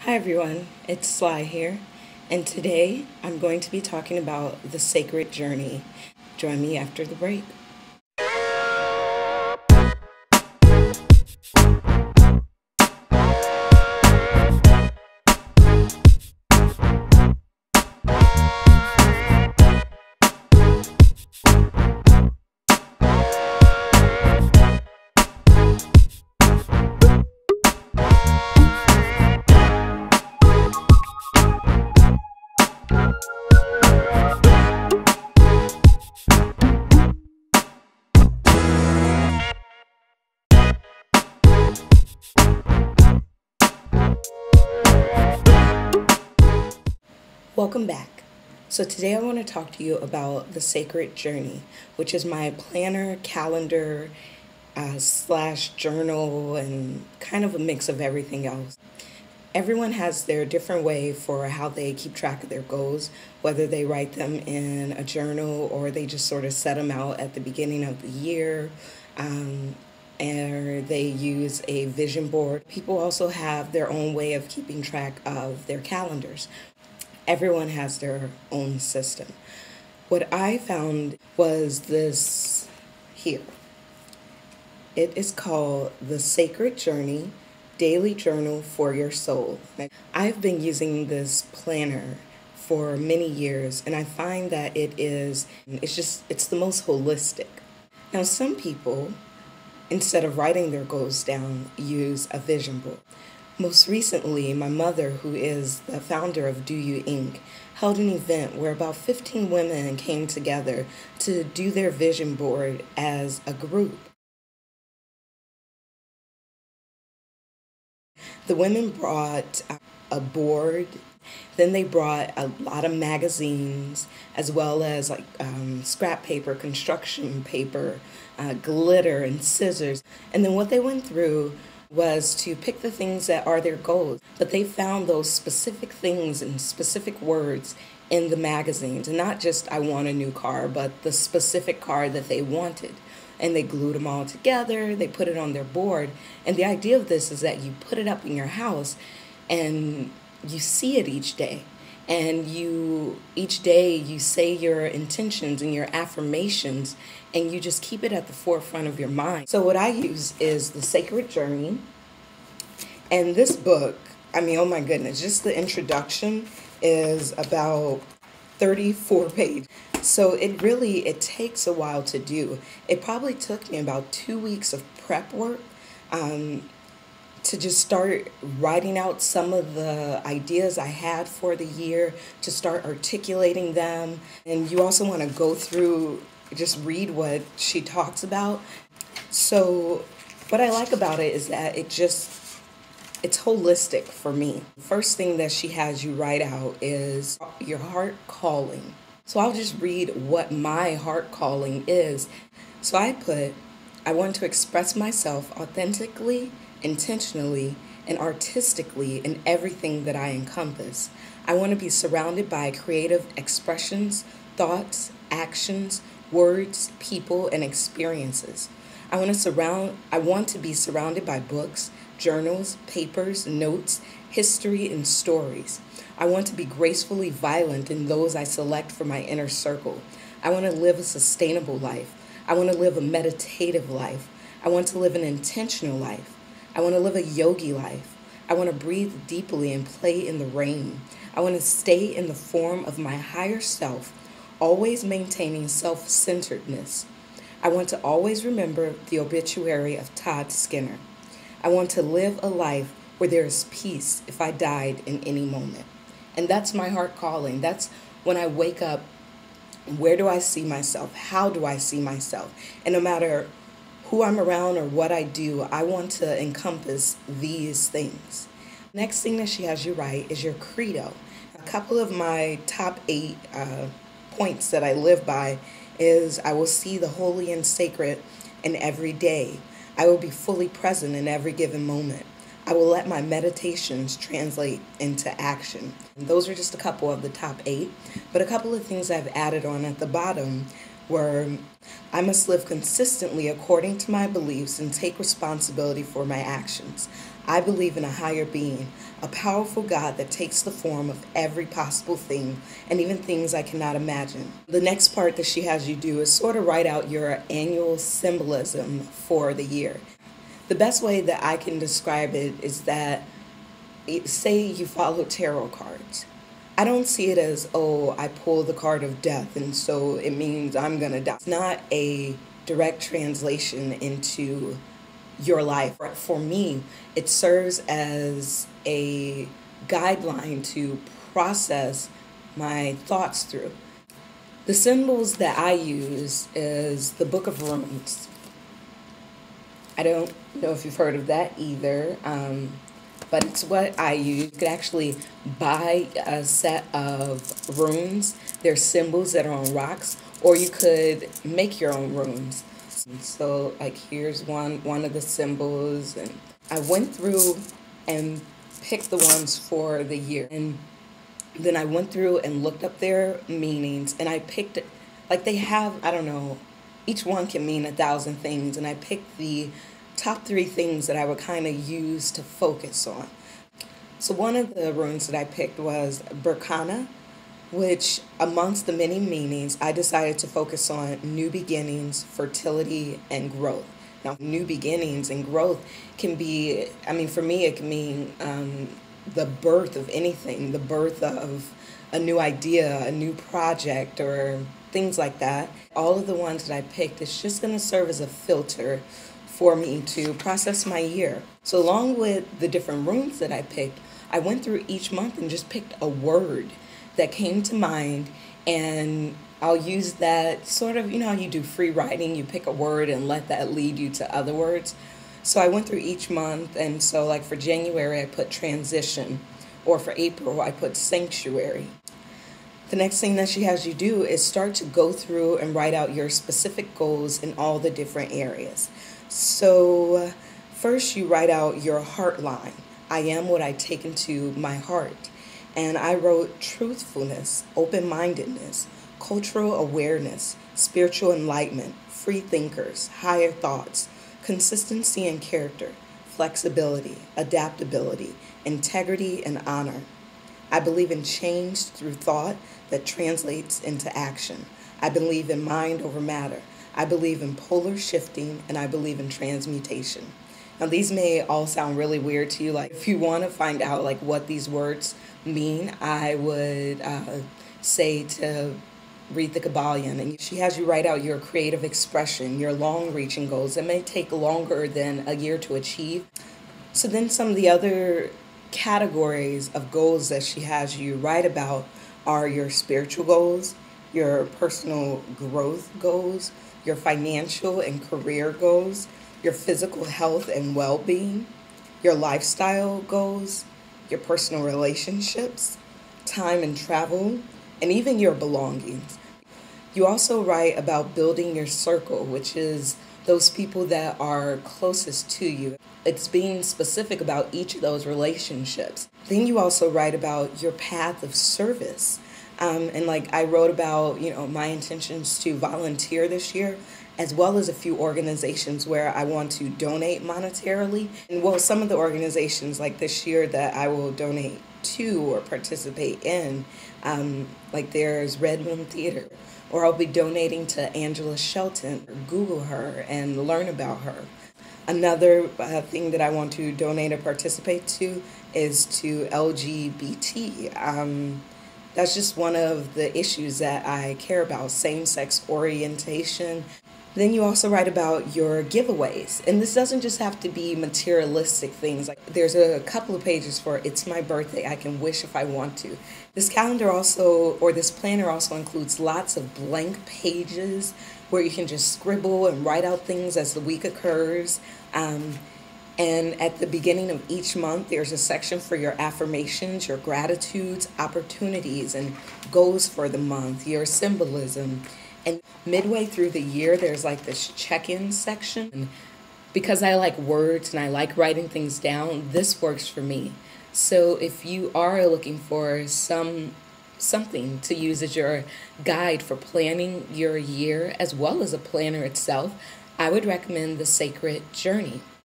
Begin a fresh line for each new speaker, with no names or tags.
Hi everyone, it's Sly here, and today I'm going to be talking about the sacred journey. Join me after the break. Welcome back. So today I want to talk to you about the sacred journey, which is my planner, calendar, slash journal, and kind of a mix of everything else. Everyone has their different way for how they keep track of their goals, whether they write them in a journal or they just sort of set them out at the beginning of the year. And they use a vision board. People also have their own way of keeping track of their calendars. Everyone has their own system. What I found was this here. It is called The Sacred Journey Daily Journal for Your Soul. I've been using this planner for many years, and I find that it's the most holistic. Now, some people, instead of writing their goals down, use a vision board. Most recently, my mother, who is the founder of Do You Inc., held an event where about 15 women came together to do their vision board as a group. The women brought a board, then they brought a lot of magazines, as well as scrap paper, construction paper, glitter, and scissors. And then what they went through was to pick the things that are their goals. But they found those specific things and specific words in the magazines, and not just I want a new car, but the specific car that they wanted. And they glued them all together, they put it on their board. And the idea of this is that you put it up in your house and you see it each day. And each day you say your intentions and your affirmations, and you just keep it at the forefront of your mind. So what I use is The Sacred Journey. And this book, oh my goodness, just the introduction is about 34 pages. So it takes a while to do. It probably took me about 2 weeks of prep work to just start writing out some of the ideas I had for the year, to start articulating them. And you also want to go through, just read what she talks about. So what I like about it is that it's holistic for me. First thing that she has you write out is your heart calling. So I'll just read what my heart calling is. So I want to express myself authentically, intentionally, and artistically in everything that I encompass. I want to be surrounded by creative expressions, thoughts, actions, words, people, and experiences. I want to be surrounded by books, journals, papers, notes, history, and stories. I want to be gracefully violent in those I select for my inner circle. I want to live a sustainable life. I want to live a meditative life. I want to live an intentional life. I want to live a yogi life. I want to breathe deeply and play in the rain. I want to stay in the form of my higher self, always maintaining self-centeredness. I want to always remember the obituary of Todd Skinner. I want to live a life where there is peace if I died in any moment. And that's my heart calling. That's when I wake up, where do I see myself? How do I see myself? And no matter who I'm around or what I do, I want to encompass these things. Next thing that she has you write is your credo. A couple of my top 8 points that I live by is I will see the holy and sacred in every day. I will be fully present in every given moment. I will let my meditations translate into action. And those are just a couple of the top 8, but a couple of things I've added on at the bottom were I must live consistently according to my beliefs and take responsibility for my actions. I believe in a higher being, a powerful God that takes the form of every possible thing and even things I cannot imagine. The next part that she has you do is sort of write out your annual symbolism for the year. The best way that I can describe it is that, say you follow tarot cards. I don't see it as, oh, I pull the card of death and so it means I'm gonna die. It's not a direct translation into your life. For me, it serves as a guideline to process my thoughts through. The symbols that I use is the Book of Runes. I don't know if you've heard of that either, but it's what I use. You could actually buy a set of runes. They're symbols that are on rocks, or you could make your own runes. So like here's one of the symbols, and I went through and picked the ones for the year, and then I went through and looked up their meanings, and I picked, like they have, I don't know, each one can mean 1,000 things, and I picked the top 3 things that I would kind of use to focus on. So one of the runes that I picked was Berkana, which amongst the many meanings, I decided to focus on new beginnings, fertility, and growth. Now, new beginnings and growth can be, I mean, for me, it can mean the birth of anything, the birth of a new idea, a new project, or things like that. All of the ones that I picked, it's just going to serve as a filter for me to process my year. So along with the different runes that I picked, I went through each month and just picked a word that came to mind, and I'll use that sort of, you know how you do free writing, you pick a word and let that lead you to other words. So I went through each month, and so like for January I put transition, or for April I put sanctuary. The next thing that she has you do is start to go through and write out your specific goals in all the different areas. So first you write out your heart line. I am what I take into my heart. And I wrote truthfulness, open-mindedness, cultural awareness, spiritual enlightenment, free thinkers, higher thoughts, consistency and character, flexibility, adaptability, integrity, and honor. I believe in change through thought that translates into action. I believe in mind over matter. I believe in polar shifting, and I believe in transmutation. Now, these may all sound really weird to you. Like, if you want to find out like what these words mean, I would say to read the Kabbalion. And she has you write out your creative expression, your long-reaching goals. It may take longer than a year to achieve. So then some of the other categories of goals that she has you write about are your spiritual goals, your personal growth goals, your financial and career goals, your physical health and well-being, your lifestyle goals, your personal relationships, time and travel, and even your belongings. You also write about building your circle, which is those people that are closest to you. It's being specific about each of those relationships. Then you also write about your path of service. And like I wrote about, you know, my intentions to volunteer this year, as well as a few organizations where I want to donate monetarily. And well, some of the organizations like this year that I will donate to or participate in, like there's Red Room Theater, or I'll be donating to Angela Shelton. Google her and learn about her. Another thing that I want to donate or participate to is to LGBT. That's just one of the issues that I care about, same-sex orientation. Then you also write about your giveaways. And this doesn't just have to be materialistic things. Like there's a couple of pages for It's My Birthday, I Can Wish If I Want To. This calendar also, or this planner also includes lots of blank pages where you can just scribble and write out things as the week occurs. And at the beginning of each month, there's a section for your affirmations, your gratitudes, opportunities, and goals for the month, your symbolism. And midway through the year, there's like this check-in section. And because I like words and I like writing things down, this works for me. So if you are looking for something to use as your guide for planning your year, as well as a planner itself, I would recommend The Sacred Journey.